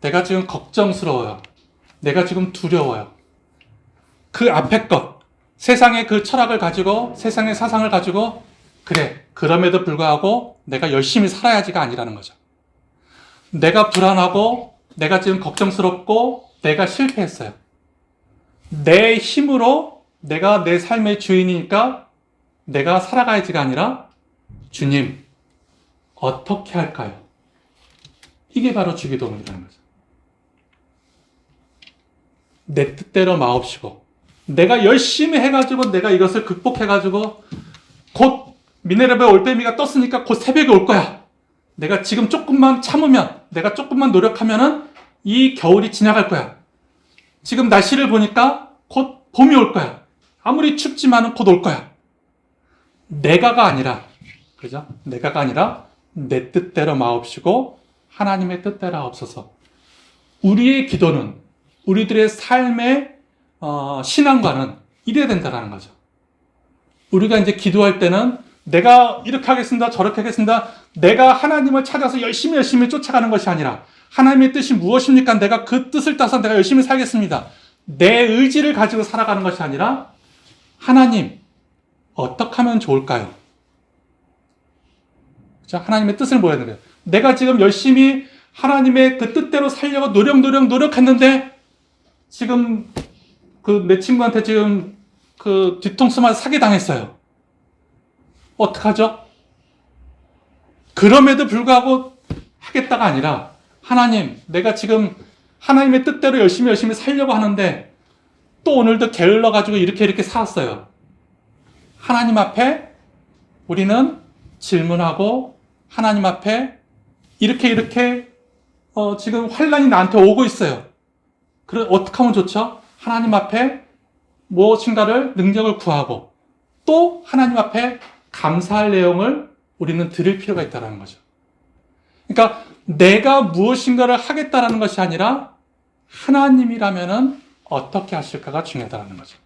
[SPEAKER 1] 내가 지금 걱정스러워요. 내가 지금 두려워요. 그 앞에 것, 세상의 그 철학을 가지고, 세상의 사상을 가지고, 그래, 그럼에도 불구하고 내가 열심히 살아야지가 아니라는 거죠. 내가 불안하고, 내가 지금 걱정스럽고, 내가 실패했어요. 내 힘으로 내가 내 삶의 주인이니까 내가 살아가야지가 아니라, 주님, 어떻게 할까요? 이게 바로 주기도문이라는 거죠. 내 뜻대로 마옵시고, 내가 열심히 해가지고 내가 이것을 극복해가지고 곧 미네르바의 올빼미가 떴으니까 곧 새벽이 올 거야. 내가 지금 조금만 참으면, 내가 조금만 노력하면은 이 겨울이 지나갈 거야. 지금 날씨를 보니까 곧 봄이 올 거야. 아무리 춥지만은 곧 올 거야. 내가가 아니라, 그죠? 내가가 아니라 내 뜻대로 마옵시고 하나님의 뜻대로 하옵소서. 우리의 기도는, 우리들의 삶의 신앙과는 이래야 된다는 거죠. 우리가 이제 기도할 때는 내가 이렇게 하겠습니다, 저렇게 하겠습니다. 내가 하나님을 찾아서 열심히 쫓아가는 것이 아니라 하나님의 뜻이 무엇입니까? 내가 그 뜻을 따서 내가 열심히 살겠습니다. 내 의지를 가지고 살아가는 것이 아니라 하나님, 어떻게 하면 좋을까요? 그렇죠? 하나님의 뜻을 보여야 돼요. 내가 지금 열심히 하나님의 그 뜻대로 살려고 노력했는데 지금 내 친구한테 지금 그 뒤통수 맞아 사기당했어요. 어떡하죠? 그럼에도 불구하고 하겠다가 아니라 하나님, 내가 지금 하나님의 뜻대로 열심히 살려고 하는데 또 오늘도 게을러가지고 이렇게 살았어요. 하나님 앞에 우리는 질문하고 하나님 앞에 이렇게 지금 환난이 나한테 오고 있어요. 그럼 어떻게 하면 좋죠? 하나님 앞에 무엇인가를 능력을 구하고 또 하나님 앞에 감사할 내용을 우리는 들을 필요가 있다는 거죠. 그러니까 내가 무엇인가를 하겠다라는 것이 아니라 하나님이라면은 어떻게 하실까가 중요하다는 거죠.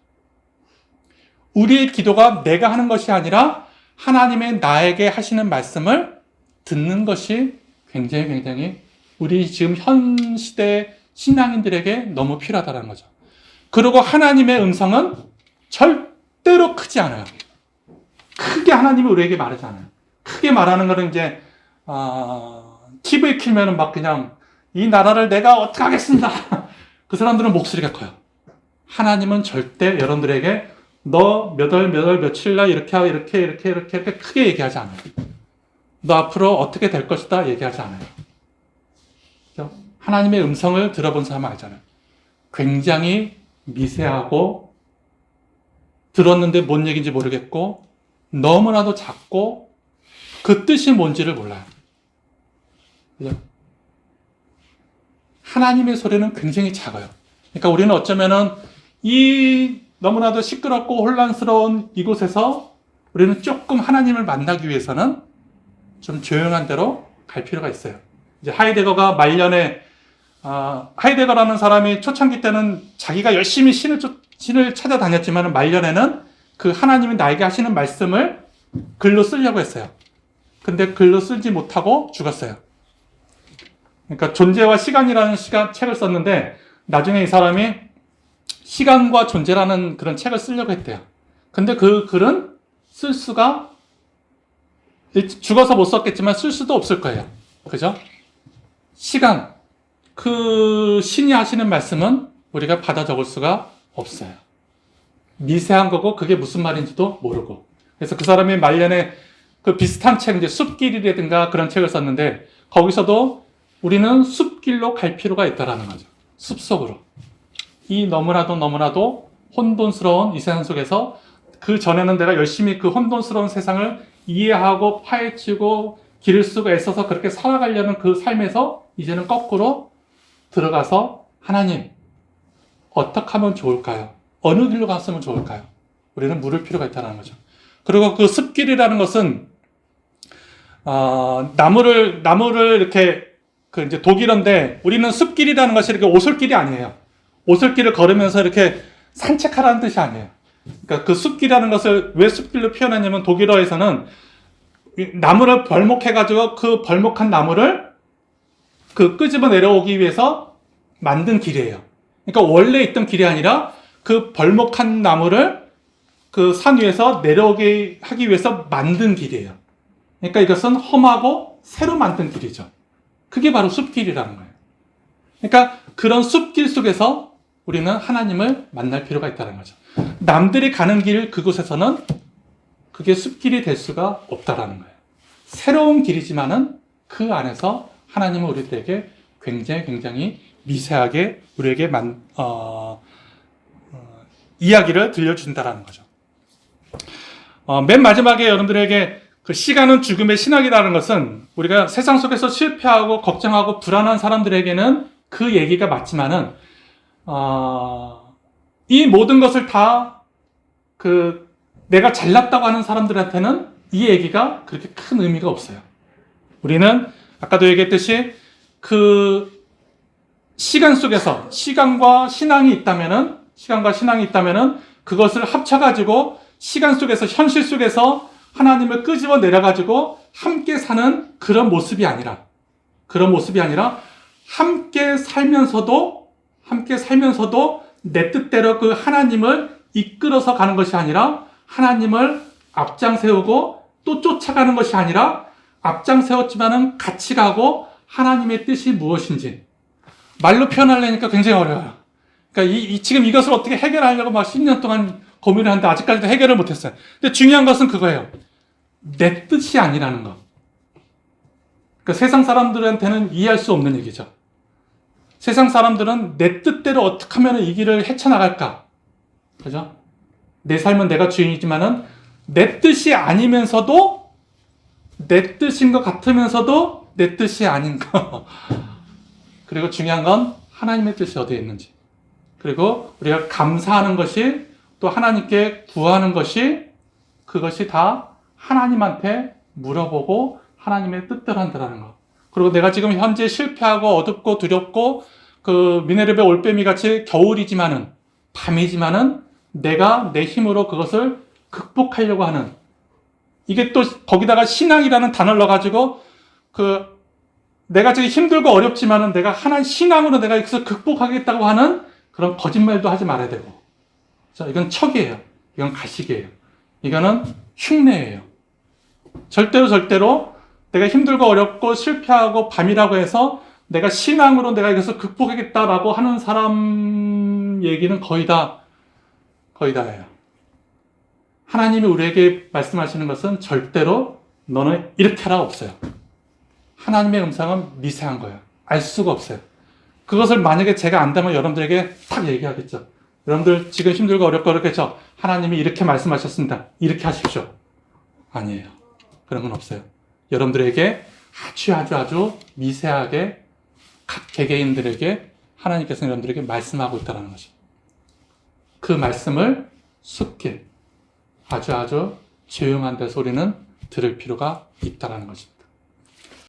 [SPEAKER 1] 우리의 기도가 내가 하는 것이 아니라 하나님의 나에게 하시는 말씀을 듣는 것이 굉장히 우리 지금 현 시대 신앙인들에게 너무 필요하다는 거죠. 그리고 하나님의 음성은 절대로 크지 않아요. 크게 하나님이 우리에게 말하지 않아요. 크게 말하는 거는 이제 TV 키면은 막 그냥 이 나라를 내가 어떻게 하겠습니다. 그 사람들은 목소리가 커요. 하나님은 절대 여러분들에게 너 몇 월 며칠 날 이렇게 하고 이렇게 크게 얘기하지 않아요. 너 앞으로 어떻게 될 것이다 얘기하지 않아요. 하나님의 음성을 들어본 사람은 알잖아요. 굉장히 미세하고 들었는데 뭔 얘기인지 모르겠고 너무나도 작고 그 뜻이 뭔지를 몰라요. 그죠? 하나님의 소리는 굉장히 작아요. 그러니까 우리는 어쩌면은 이 너무나도 시끄럽고 혼란스러운 이곳에서 우리는 조금 하나님을 만나기 위해서는 좀 조용한 데로 갈 필요가 있어요. 이제 하이데거가 말년에 하이데거라는 사람이 초창기 때는 자기가 열심히 신을 찾아다녔지만 말년에는 그 하나님이 나에게 하시는 말씀을 글로 쓰려고 했어요. 근데 글로 쓰지 못하고 죽었어요. 그러니까 존재와 시간이라는 책을 썼는데 나중에 이 사람이 시간과 존재라는 그런 책을 쓰려고 했대요. 근데 그 글은 쓸 수가 죽어서 못 썼겠지만 쓸 수도 없을 거예요. 그죠? 시간, 그 신이 하시는 말씀은 우리가 받아 적을 수가 없어요. 미세한 거고 그게 무슨 말인지도 모르고. 그래서 그 사람이 말년에 그 비슷한 책, 이제 숲길이라든가 그런 책을 썼는데 거기서도 우리는 숲길로 갈 필요가 있다라는 거죠. 숲속으로. 이 너무나도 혼돈스러운 이 세상 속에서 그 전에는 내가 열심히 그 혼돈스러운 세상을 이해하고 파헤치고 길을 쓰고 애써서 그렇게 살아가려는 그 삶에서 이제는 거꾸로 들어가서 하나님, 어떻게 하면 좋을까요? 어느 길로 갔으면 좋을까요? 우리는 물을 필요가 있다는 거죠. 그리고 그 숲길이라는 것은 나무를 이렇게 그 이제 독일어인데 우리는 숲길이라는 것이 이렇게 오솔길이 아니에요. 오솔길을 걸으면서 이렇게 산책하라는 뜻이 아니에요. 그러니까 그 숲길이라는 것을 왜 숲길로 표현하냐면 독일어에서는 나무를 벌목해가지고 그 벌목한 나무를 그 끄집어 내려오기 위해서 만든 길이에요. 그러니까 원래 있던 길이 아니라 그 벌목한 나무를 그 산 위에서 내려오게 하기 위해서 만든 길이에요. 그러니까 이것은 험하고 새로 만든 길이죠. 그게 바로 숲길이라는 거예요. 그러니까 그런 숲길 속에서 우리는 하나님을 만날 필요가 있다는 거죠. 남들이 가는 길 그곳에서는 그게 숲길이 될 수가 없다라는 거예요. 새로운 길이지만은 그 안에서 하나님은 우리들에게 굉장히 미세하게 우리에게 이야기를 들려준다라는 거죠. 맨 마지막에 여러분들에게 그 시간은 죽음의 신학이라는 것은 우리가 세상 속에서 실패하고 걱정하고 불안한 사람들에게는 그 얘기가 맞지만은 이 모든 것을 다 내가 잘났다고 하는 사람들한테는 이 얘기가 그렇게 큰 의미가 없어요. 우리는 아까도 얘기했듯이 그 시간 속에서 시간과 신앙이 있다면은 그것을 합쳐가지고 시간 속에서 현실 속에서 하나님을 끄집어 내려가지고 함께 사는 그런 모습이 아니라 함께 살면서도 내 뜻대로 그 하나님을 이끌어서 가는 것이 아니라 하나님을 앞장 세우고 또 쫓아가는 것이 아니라 앞장 세웠지만은 같이 가고 하나님의 뜻이 무엇인지 말로 표현하려니까 굉장히 어려워요. 그러니까 지금 이것을 어떻게 해결하려고 막 10년 동안 고민을 하는데 아직까지도 해결을 못했어요. 근데 중요한 것은 그거예요. 내 뜻이 아니라는 것. 그러니까 세상 사람들한테는 이해할 수 없는 얘기죠. 세상 사람들은 내 뜻대로 어떻게 하면 이 길을 헤쳐나갈까? 그죠? 내 삶은 내가 주인이지만은 내 뜻이 아니면서도 내 뜻인 것 같으면서도 내 뜻이 아닌 거. 그리고 중요한 건 하나님의 뜻이 어디에 있는지. 그리고 우리가 감사하는 것이 또 하나님께 구하는 것이 그것이 다 하나님한테 물어보고 하나님의 뜻대로 한다는 거. 그리고 내가 지금 현재 실패하고 어둡고 두렵고 그 미네르베 올빼미 같이 겨울이지만은 밤이지만은 내가 내 힘으로 그것을 극복하려고 하는 이게 또 거기다가 신앙이라는 단어를 넣어가지고 내가 지금 힘들고 어렵지만은 내가 신앙으로 내가 이것을 극복하겠다고 하는 그런 거짓말도 하지 말아야 되고. 이건 척이에요. 이건 가식이에요. 이거는 흉내예요. 절대로 내가 힘들고 어렵고 실패하고 밤이라고 해서 내가 신앙으로 내가 이것을 극복하겠다라고 하는 사람 얘기는 거의 다예요. 하나님이 우리에게 말씀하시는 것은 절대로 너는 이렇게 하라 없어요. 하나님의 음성은 미세한 거예요. 알 수가 없어요. 그것을 만약에 제가 안다면 여러분들에게 딱 얘기하겠죠. 여러분들 지금 힘들고 어렵고 그렇겠죠. 하나님이 이렇게 말씀하셨습니다. 이렇게 하십시오. 아니에요. 그런 건 없어요. 여러분들에게 아주 미세하게 각 개개인들에게 하나님께서 여러분들에게 말씀하고 있다는 것이죠. 그 말씀을 숙길 아주 조용한 데서 우리는 들을 필요가 있다는 것입니다.